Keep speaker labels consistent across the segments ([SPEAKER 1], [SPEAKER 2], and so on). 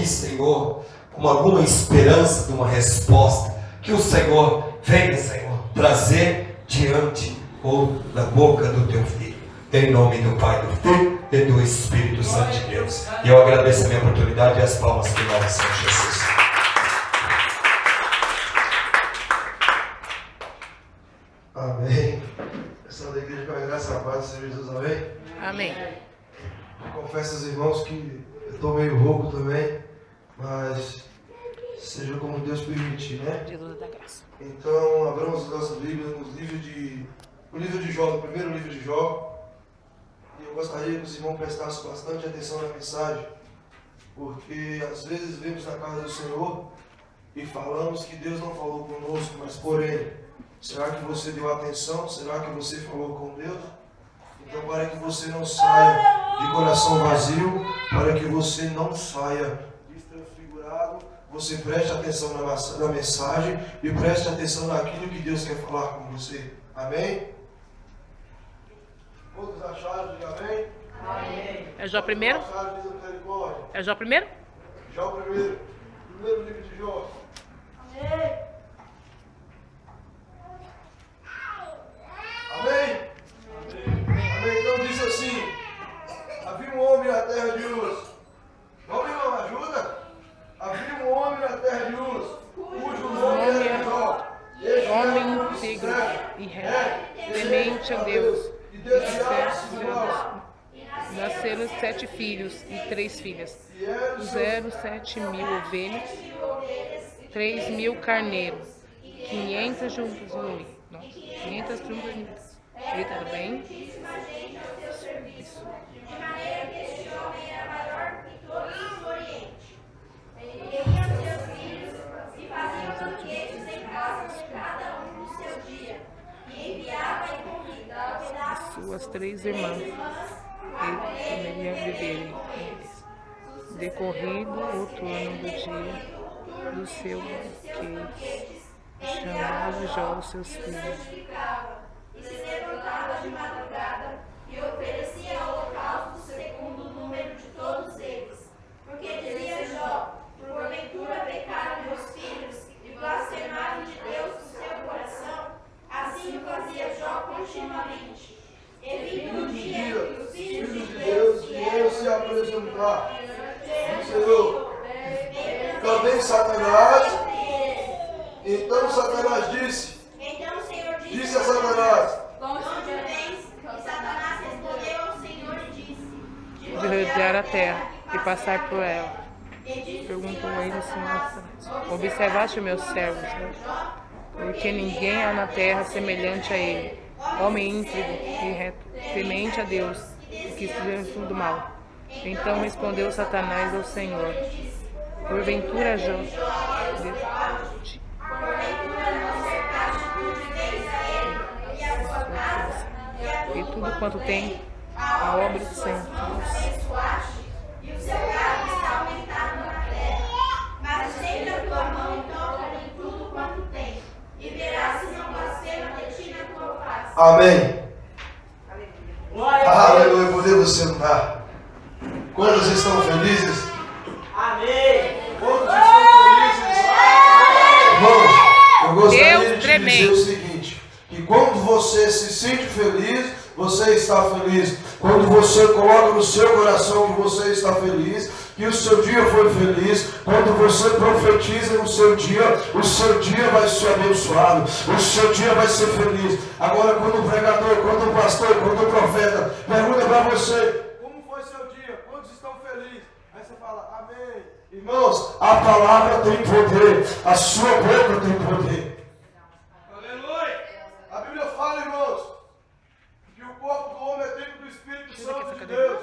[SPEAKER 1] aqui, Senhor, com alguma esperança de uma resposta, que o Senhor venha, Senhor, trazer diante ou na boca do teu filho. Em nome do Pai, do Filho e do Espírito Santo de Deus. E eu agradeço a minha oportunidade e as palmas que nós Senhor Jesus.
[SPEAKER 2] Amém. Essa da igreja com a graça e a paz do Senhor Jesus, amém?
[SPEAKER 3] Amém.
[SPEAKER 2] Confesso aos irmãos que eu estou meio rouco também, mas seja como Deus permitir, né?
[SPEAKER 3] Jesus da graça.
[SPEAKER 2] Então, abramos as nossas Bíblias no livro de Jó, no primeiro livro de Jó. E eu gostaria que os irmãos prestassem bastante atenção na mensagem, porque às vezes vemos na casa do Senhor e falamos que Deus não falou conosco, mas porém, será que você deu atenção? Será que você falou com Deus? Então, para que você não saia de coração vazio, para que você não saia desfigurado, você preste atenção na mensagem e preste atenção naquilo que Deus quer falar com você. Amém? Todos acharam? Diga amém.
[SPEAKER 3] Amém. É Jó primeiro? É Jó primeiro?
[SPEAKER 2] Jó primeiro. Primeiro livro de Jó. Amém. Amém? Amém. Então diz assim: havia um homem na terra de Uz. Vamos, irmão, ajuda? Havia um homem na terra de Uz, cujo nome era Jó.
[SPEAKER 3] Homem íntegro e reto, temente a Deus,
[SPEAKER 2] e desviava-se do mal.
[SPEAKER 3] nasceram 7 filhos e 3 filhas. Puseram 7.000 ovelhas, 3.000 carneiros, 500 juntas de noite. 500 juntas de noite. Eita, tá bem? Isso.
[SPEAKER 4] De maneira que este homem era maior que todos os orientes. Reuniam seus filhos e faziam banquetes em casa de cada um no seu dia. E enviava e convidava
[SPEAKER 3] Suas 3 irmãs. Ele comeria beber eles. Decorrido o turno do dia do seu banquete, chamava Jó os seus filhos.
[SPEAKER 4] e se levantava de madrugada e oferecia holocausto segundo o número de todos eles. Porque dizia Jó: porventura pecaram meus filhos e blasfemaram de Deus no seu coração? Assim o fazia Jó continuamente. E vindo um dia que os filhos de Deus
[SPEAKER 2] vieram se apresentar ao Senhor. Também Satanás. Então Satanás disse.
[SPEAKER 4] Então o Senhor
[SPEAKER 2] Disse a Satanás:
[SPEAKER 4] onde vens? E Satanás respondeu ao Senhor e disse:
[SPEAKER 3] De rodear a terra e passar por ela. Perguntou ele ao Senhor: observaste meus servos, né? Porque ninguém há na terra semelhante a ele, homem íntegro e reto, temente a Deus, e que se livra do mal. Então respondeu Satanás ao Senhor: porventura Jó, e tudo quanto tem, a obra do Senhor.
[SPEAKER 4] e o seu gado está aumentado na terra. Mas estende a tua mão e toca em tudo quanto tem, e verás se não blasfema de ti na tua face.
[SPEAKER 2] Amém. Aleluia. Podemos sentar. Quantos estão felizes?
[SPEAKER 5] Amém.
[SPEAKER 2] Quantos estão felizes? Irmãos, eu gostaria de dizer o seguinte: que quando você se sente feliz, você está feliz. Quando você coloca no seu coração que você está feliz, que o seu dia foi feliz, quando você profetiza no seu dia, o seu dia vai ser abençoado, o seu dia vai ser feliz. Agora, quando o pregador, quando o pastor, quando o profeta pergunta para você: como foi seu dia? Quantos estão felizes? Aí você fala: amém. Irmãos, a palavra tem poder, a sua boca tem poder. Aleluia! A Bíblia fala, irmãos, que o corpo do homem é templo do Espírito Santo de Deus.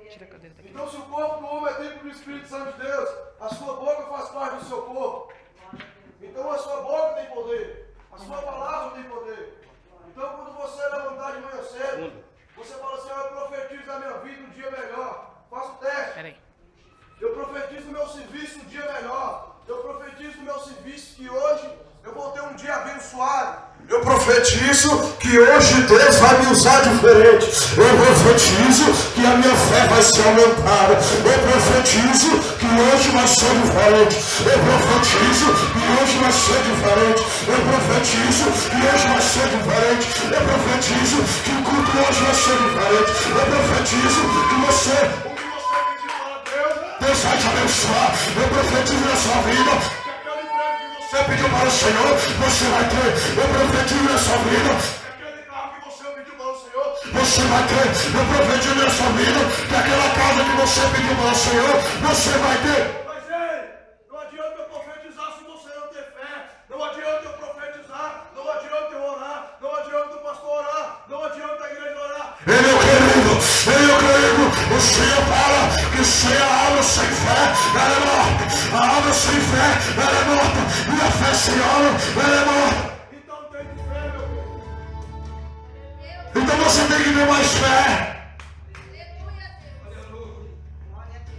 [SPEAKER 3] Tira a cadeira daqui.
[SPEAKER 2] Então, se o corpo do homem é templo do Espírito Santo de Deus, a sua boca faz parte do seu corpo. Então, a sua boca tem poder, a sua palavra tem poder. Então, quando você levantar de manhã cedo, você fala assim: eu profetizo na minha vida um dia melhor. Faça o teste.
[SPEAKER 3] Peraí.
[SPEAKER 2] Eu profetizo no meu serviço um dia melhor. Eu profetizo no meu serviço que hoje eu vou ter um dia abençoado. Eu profetizo que hoje Deus vai me usar diferente. Eu profetizo que a minha fé vai ser aumentada. Eu profetizo que hoje vai ser diferente. Eu profetizo que hoje vai ser diferente. Eu profetizo que hoje vai ser diferente. Eu profetizo que o culto hoje vai ser diferente. Eu profetizo que você pediu para Deus vai te abençoar. Eu profetizo na sua vida. Você pediu para o Senhor, você vai ter. Eu profetizo na sua vida. Aquele carro que você pediu para o Senhor, você vai ter. Eu profetizo na sua vida que aquela casa que você pediu para o Senhor, você vai ter. Mas ei, não adianta eu profetizar se você não ter fé. Não adianta eu profetizar, não adianta eu orar, não adianta o pastor orar, não adianta a igreja orar. Meu querido, o Senhor fala que sem a alma sem fé, ela é morta. A alma sem fé, ela é morta. E a fé sem alma, ela é morta. Então tem fé, meu querido. Então você tem que ter mais fé.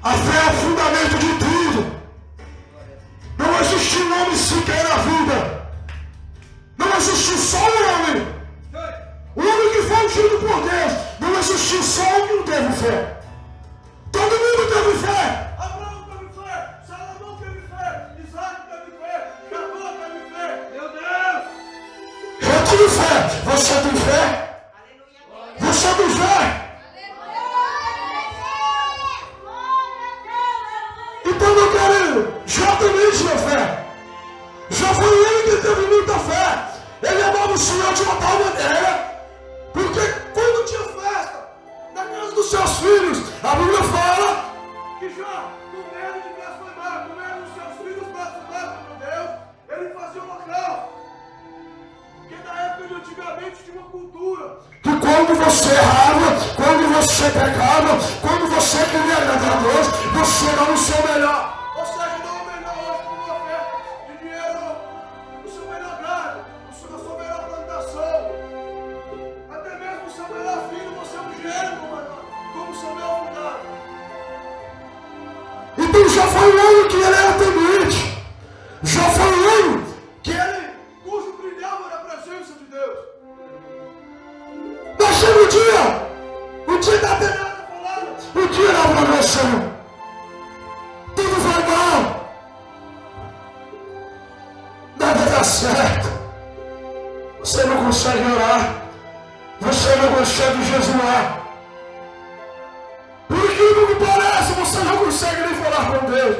[SPEAKER 2] A fé é o fundamento de tudo. Não existe um homem sequer na vida. Não existe só um homem. O homem que foi ungido por Deus. Não existe só um que não teve fé. Todo mundo teve fé. Abraão teve fé. Salomão teve fé. Isaac teve fé. Jacó teve fé. Meu Deus. Eu tenho fé. Você tem fé? Você tem fé? Então, meu querido, Jó também tinha fé. Já foi ele que teve muita fé. Ele amava o Senhor de uma tal maneira. Porque quando tinha festa na casa dos seus filhos, a Bíblia fala que Jó, com medo de blasfemar, com medo dos seus filhos blasfemarem contra Deus, ele fazia um local. Porque na época de antigamente tinha uma cultura que quando você errava, quando você pecava, quando você queria agradar a Deus, você era o seu melhor. Ou seja, não o melhor hoje por uma oferta de dinheiro, o seu melhor gado, a sua melhor plantação, até mesmo o seu melhor filho, você é um gênero, como o seu melhor cuidado. Então já foi um ano que ele era temente, já foi um ano que ele, cujo brilhava na presença de Deus. Mas chega o dia da tenada falando, o dia da progressão. Tudo vai mal. Nada dá certo. Você não consegue orar. Você não consegue jejuar. Por incrível que pareça, você não consegue nem falar com Deus.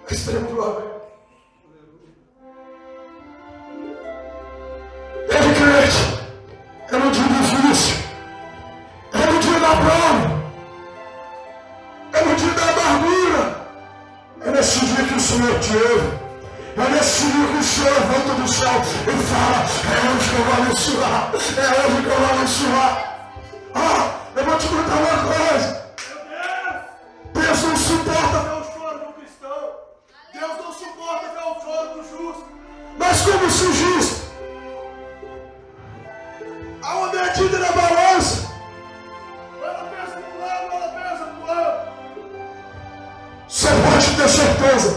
[SPEAKER 2] Extremo glória. Ele crente. É no dia difícil. É no dia da prova. É no dia da amargura. É nesse dia que o Senhor te ouve. É nesse dia que o Senhor levanta do céu e fala: é hoje que eu vou abençoar. É hoje que eu vou abençoar. Eu vou te contar uma coisa. Deus não suporta ver o choro do cristão. Deus não suporta ver o choro do justo. Mas como se diz? Há uma medida na balança. Ela pesa para um lado, ela pesa para o outro. Você pode ter certeza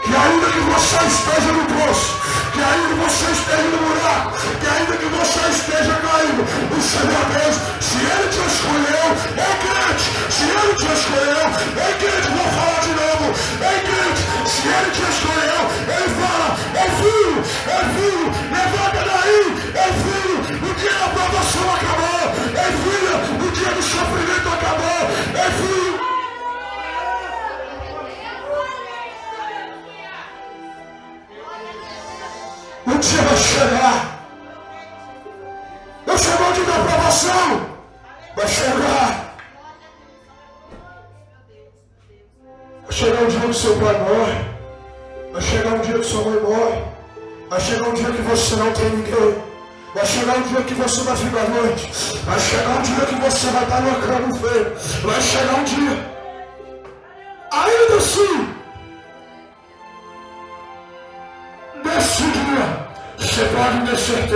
[SPEAKER 2] que ainda que você esteja no poço, que ainda que você esteja no buraco, que ainda que você esteja caído, o Senhor Deus, se Ele te escolheu, é crente. Se Ele te escolheu, é crente. Vou falar de novo, é crente. Se Ele te escolheu, Ele fala: é filho, levanta daí, é filho, o dia da provação acabou, é filho, o dia do sofrimento acabou, é filho. O dia vai chegar. Não chegou o dia da aprovação. Vai chegar. Vai chegar um dia que seu pai morre. Vai chegar um dia que sua mãe morre. Vai chegar um dia que você não tem ninguém. Vai chegar um dia que você vai ficar à noite. Vai chegar um dia que você vai estar no cano feio. Vai chegar um dia. Ainda assim, nesse dia, você pode ter certeza.